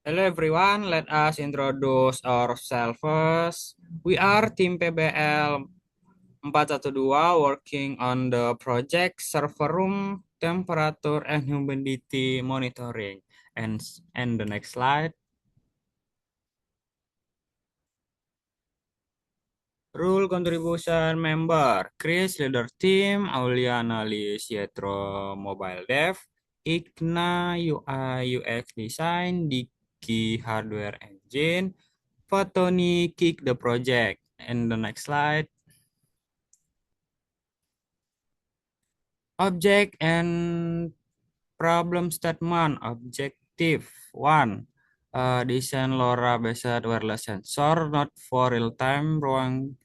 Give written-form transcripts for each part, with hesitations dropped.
Hello everyone, let us introduce ourselves first. We are Team PBL 412 working on the project server room temperature and humidity monitoring. And the next slide. Rule contribution member, Chris leader team, Auliana Lis Yetro mobile dev, Igna UI UX design, Diki hardware engine, Fatoni kick the project. And the next slide. Object and problem statement. Objective 1. Design LoRa based wireless sensor, not for real-time room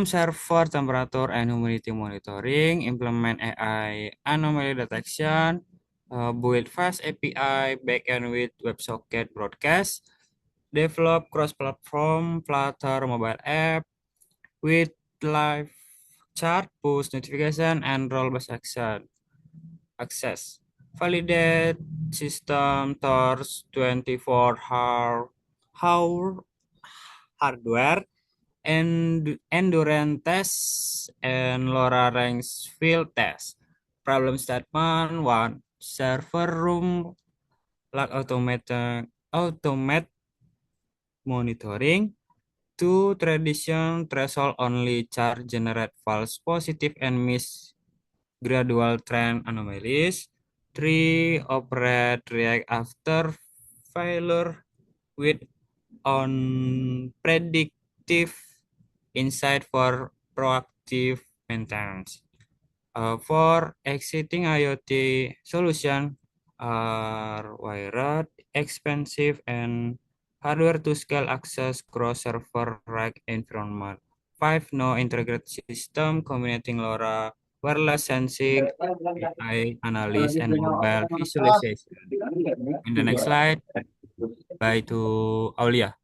server temperature and humidity monitoring. Implement AI anomaly detection. Build fast API backend with WebSocket broadcast. Develop cross-platform Flutter mobile app with live chat, push notification, and role-based access. Validate system Thors 24-hour hardware and endurance test and LoRa range field test. Problem statement 1. Server room like automate monitoring. 2. Tradition threshold only charge generate false positive and miss gradual trend anomalies. 3. Operate react after failure with unpredictive insight for proactive maintenance. For existing IoT solution are wired, expensive, and hardware to scale access cross server rack environment. 5. No integrated system combining LoRa, wireless sensing, AI analysis, and mobile visualization. In the next slide, bye to Aulia.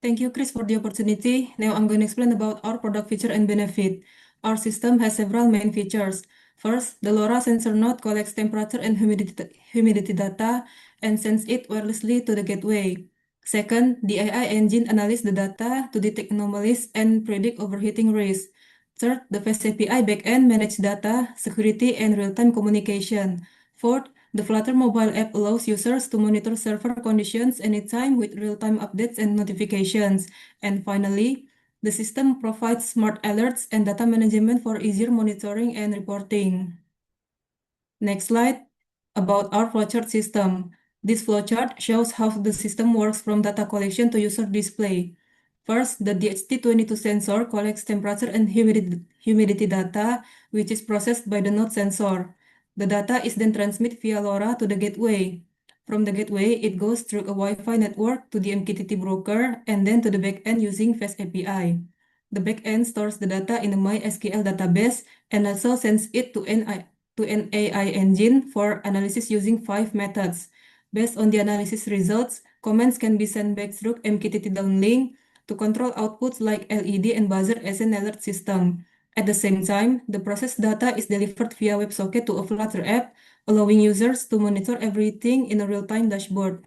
Thank you, Chris, for the opportunity. Now I'm going to explain about our product feature and benefit. Our system has several main features. First, the LoRa sensor node collects temperature and humidity data and sends it wirelessly to the gateway. Second, the AI engine analyzes the data to detect anomalies and predict overheating risk. Third, the Fast API backend manages data, security, and real-time communication. Fourth, the Flutter mobile app allows users to monitor server conditions anytime with real-time updates and notifications. And finally, the system provides smart alerts and data management for easier monitoring and reporting. Next slide, about our flowchart system. This flowchart shows how the system works from data collection to user display. First, the DHT22 sensor collects temperature and humidity data, which is processed by the node sensor. The data is then transmitted via LoRa to the gateway. From the gateway, it goes through a Wi-Fi network to the MQTT broker and then to the backend using Fast API. The backend stores the data in the MySQL database and also sends it to an AI engine for analysis using 5 methods. Based on the analysis results, comments can be sent back through MQTT downlink to control outputs like LED and buzzer as an alert system. At the same time, the processed data is delivered via WebSocket to a Flutter app, allowing users to monitor everything in a real-time dashboard.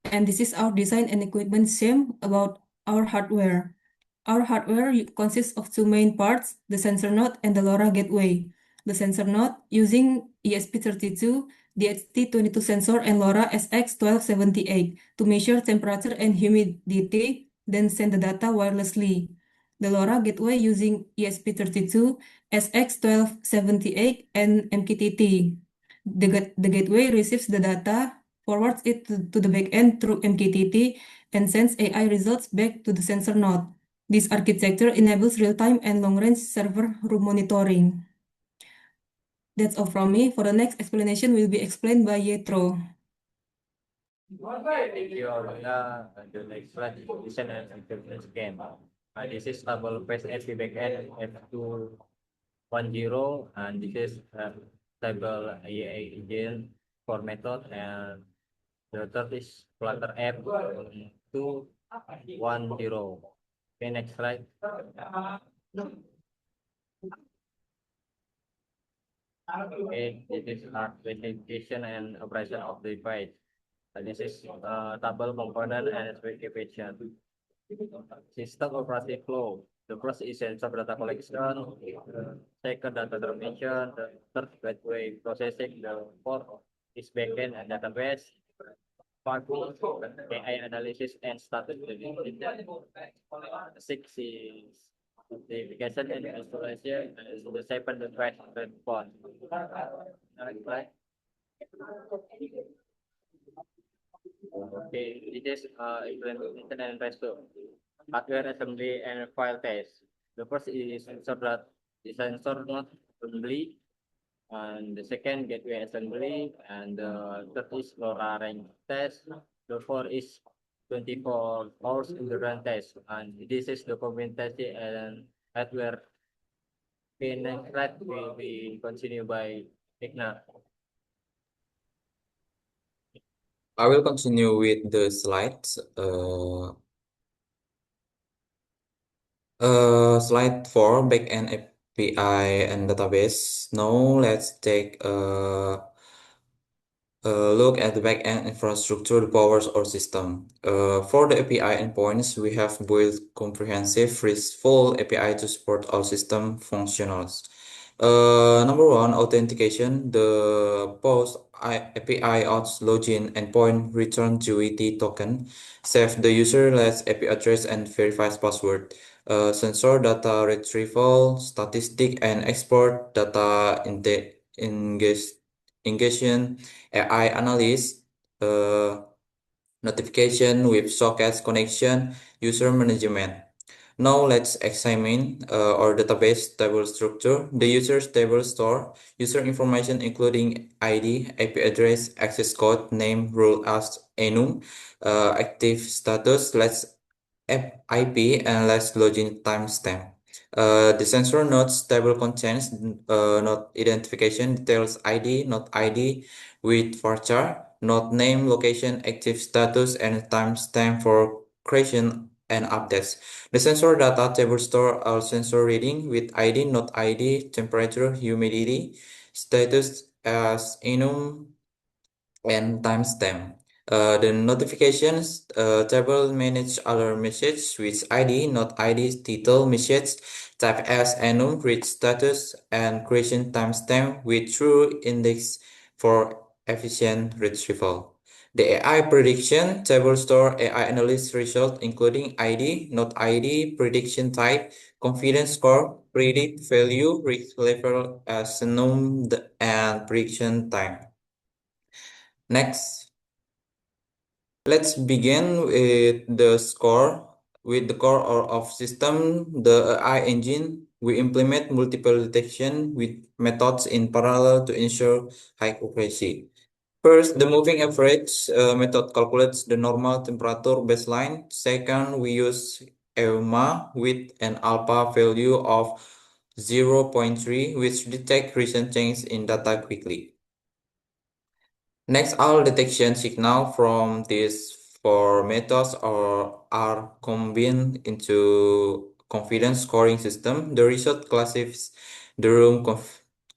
And this is our design and equipment scheme about our hardware. Our hardware consists of two main parts, the sensor node and the LoRa gateway. The sensor node using ESP32, DHT22 sensor and LoRa SX1278 to measure temperature and humidity, then send the data wirelessly. The LoRa gateway using ESP32, SX1278 and MQTT. The gateway receives the data, forwards it to the backend through MQTT, and sends AI results back to the sensor node. This architecture enables real-time and long-range server room monitoring. That's all from me. For the next explanation will be explained by Yetro. Thank you, Olga. The next slide is listen and interpret game. This is double face AP backend F210, and this is stable AI engine for method, and the third is Flutter app 210. Okay, next slide. Okay, this is authentication and operation of the device. This is table component and specification. System operating flow. The first is sensor data collection, second data transmission, the third gateway processing, the fourth is backend and database, five is AI analysis and status development. Six is notification and installation, and the seven the track response. Right? Okay, this is implementation and restore. Hardware assembly and file test. The first is sensor node assembly, and the second gateway assembly, and the third is LoRa range test. The fourth is 24 hours endurance test, and this is documentation and hardware. Okay, next slide will be continued by Igna. I will continue with the slides. Slide 4, backend API and database. Now let's take look at the backend infrastructure that powers our system. For the API endpoints, we have built comprehensive, RESTful API to support all system functionals. Number one, authentication. The post API auth login endpoint return GUID token. Save the user lets API address and verifies password. Sensor data retrieval, statistic, and export data engagement, AI analyst, notification with sockets connection, user management. Now let's examine our database table structure. The user's table store user information including ID, IP address, access code, name, role as enum, active status, let's IP, and let's login timestamp. The sensor nodes table contains node identification, details ID, node ID with varchar, node name, location, active status, and timestamp for creation and updates. The sensor data table store all sensor reading with ID, node ID, temperature, humidity, status as enum, and timestamp. The notifications table manage other message with ID, not ID, title message, type as enum, read status, and creation timestamp with true index for efficient retrieval. The AI prediction table store AI analyst result including ID, not ID, prediction type, confidence score, predict value, risk level as enum, and prediction time. Next. Let's begin with the score. With the core of system, the AI engine, we implement multiple detection with methods in parallel to ensure high accuracy. First, the moving average method calculates the normal temperature baseline. Second, we use EUMA with an alpha value of 0.3, which detect recent change in data quickly. Next, all detection signal from these four methods are combined into confidence scoring system. The result classifies the room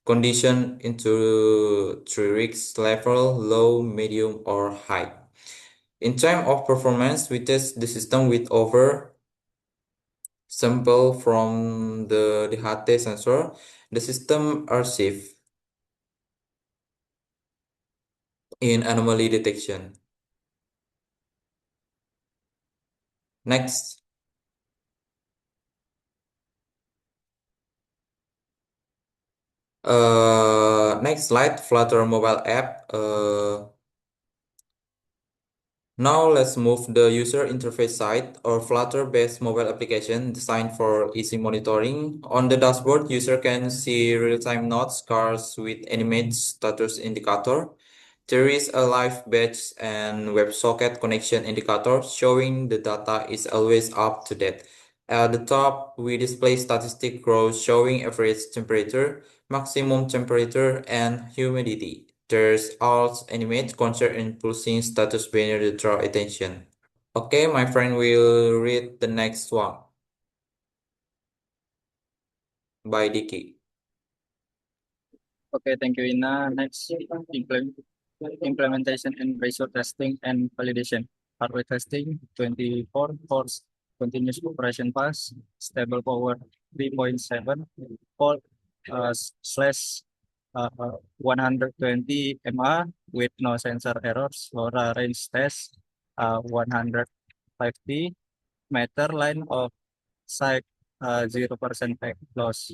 condition into three risk level, low, medium, or high. In terms of performance, we test the system with over sample from the DHT sensor. The system archive in anomaly detection. Next. Next slide, Flutter mobile app. Now let's move the user interface side or Flutter-based mobile application designed for easy monitoring. On the dashboard, user can see real-time notes, cars with animate status indicator. There is a live batch and WebSocket connection indicator showing the data is always up to date. At the top, we display statistic rows showing average temperature, maximum temperature, and humidity. There's also animate concert and pulsing status banner to draw attention. Okay, my friend will read the next one by Dicky. Okay, thank you, Ina. Next, implementation and ratio testing and validation. Hardware testing, 24 force continuous operation pass, stable power 3.7 volt slash 120 mA with no sensor errors. LoRa range test 150 meter line of sight 0% back loss.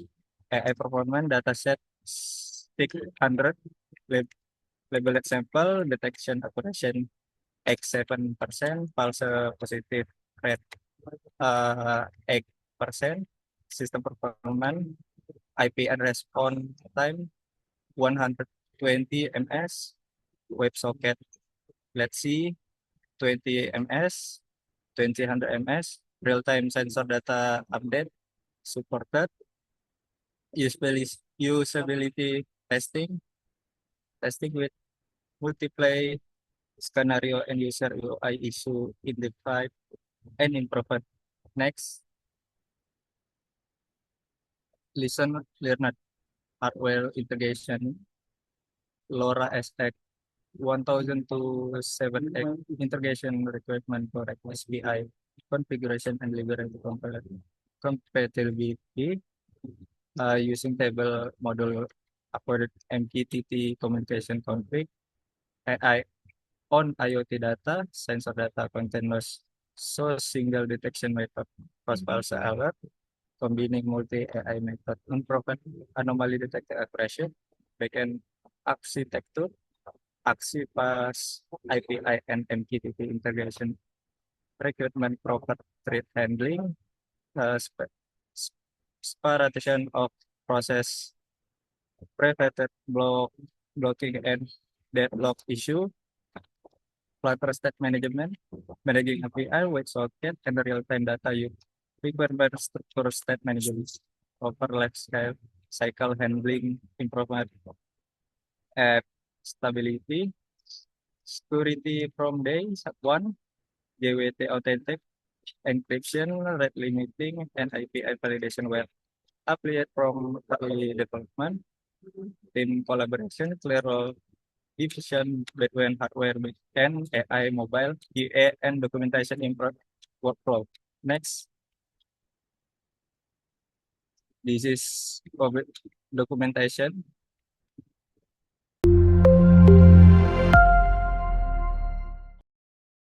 AI performance dataset 600 label example detection accuracy X7%, false positive rate 8%, system performance, IP address response time 120 ms, WebSocket, let's see 20 ms, 2000 ms, real-time sensor data update supported, usability testing with multiple scenario and user UI issue identified and improved. Next, learn hardware integration, LoRa SX 1000 to 7X integration requirement for SPI configuration and liberty compatibility using table module accorded MQTT communication config, AI on IoT data, sensor data containers, so single detection method, false alert, combining multi AI method, unproven anomaly detected aggression, backend architecture, AXI IPI and MQTT integration, recruitment proper threat handling, separation of process, private blocking and deadlock issue, Flutter state management, managing API, WebSocket, and real-time data use. Requirement structure state management, overlap scale, cycle handling, improvement, app stability, security from day one, JWT authentic, encryption, rate limiting, and API validation were applied from early development, team collaboration, clear role division between hardware and AI, mobile, QA, and documentation improve workflow. Next, this is COVID documentation